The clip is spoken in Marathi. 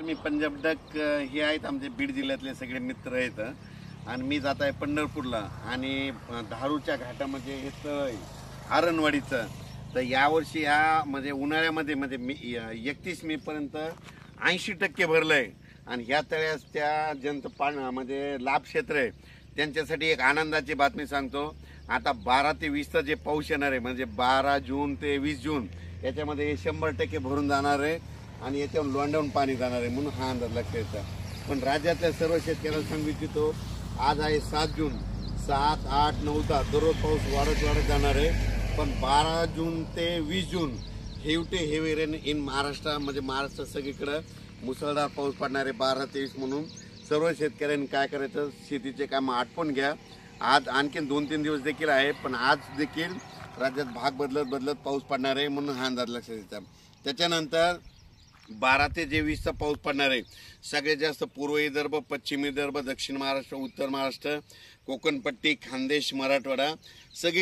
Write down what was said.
मी पंजाब डक हे आहेत आमचे बीड जिल्ह्यातले सगळे मित्र आहेत आणि मी जात आहे पंढरपूरला आणि धारूच्या घाटामध्ये हे तळ आहे आरणवाडीचं. तर यावर्षी ह्या म्हणजे उन्हाळ्यामध्ये म्हणजे मी 31 मे पर्यंत 80% भरलंय आणि ह्या तळ्यास त्या ज्यांचं म्हणजे लाभ क्षेत्र आहे त्यांच्यासाठी एक आनंदाची बातमी सांगतो. आता 12 ते 20चा जे पाऊस येणार आहे म्हणजे 12 जून ते 20 जून याच्यामध्ये हे 100% भरून जाणार आहे आणि याच्यावर लोंढवून पाणी जाणार आहे म्हणून हा अंदाज लक्षात येतो. पण राज्यातल्या सर्व शेतकऱ्यांना सांगू इच्छितो, आज आहे 7 जून, 7, 8, 9, 10 दररोज पाऊस वाढत जाणार आहे. पण 12 जून ते 20 जून हेवी रेन इन महाराष्ट्र म्हणजे महाराष्ट्र सगळीकडे मुसळधार पाऊस पडणार आहे 12 ते 20 म्हणून सर्व शेतकऱ्यांनी काय करायचं, शेतीचे काम आटपून घ्या. आज आणखीन 2-3 दिवस देखील आहे पण आज देखील राज्यात भाग बदलत पाऊस पडणार आहे म्हणून हा अंदाज लक्षात येतो. त्याच्यानंतर 12 ते 20चा पाऊस पडणार आहे. सगळ्यात जास्त पूर्व विदर्भ, पश्चिम विदर्भ, दक्षिण महाराष्ट्र, उत्तर महाराष्ट्र, कोकणपट्टी, खानदेश, मराठवाडा सगळी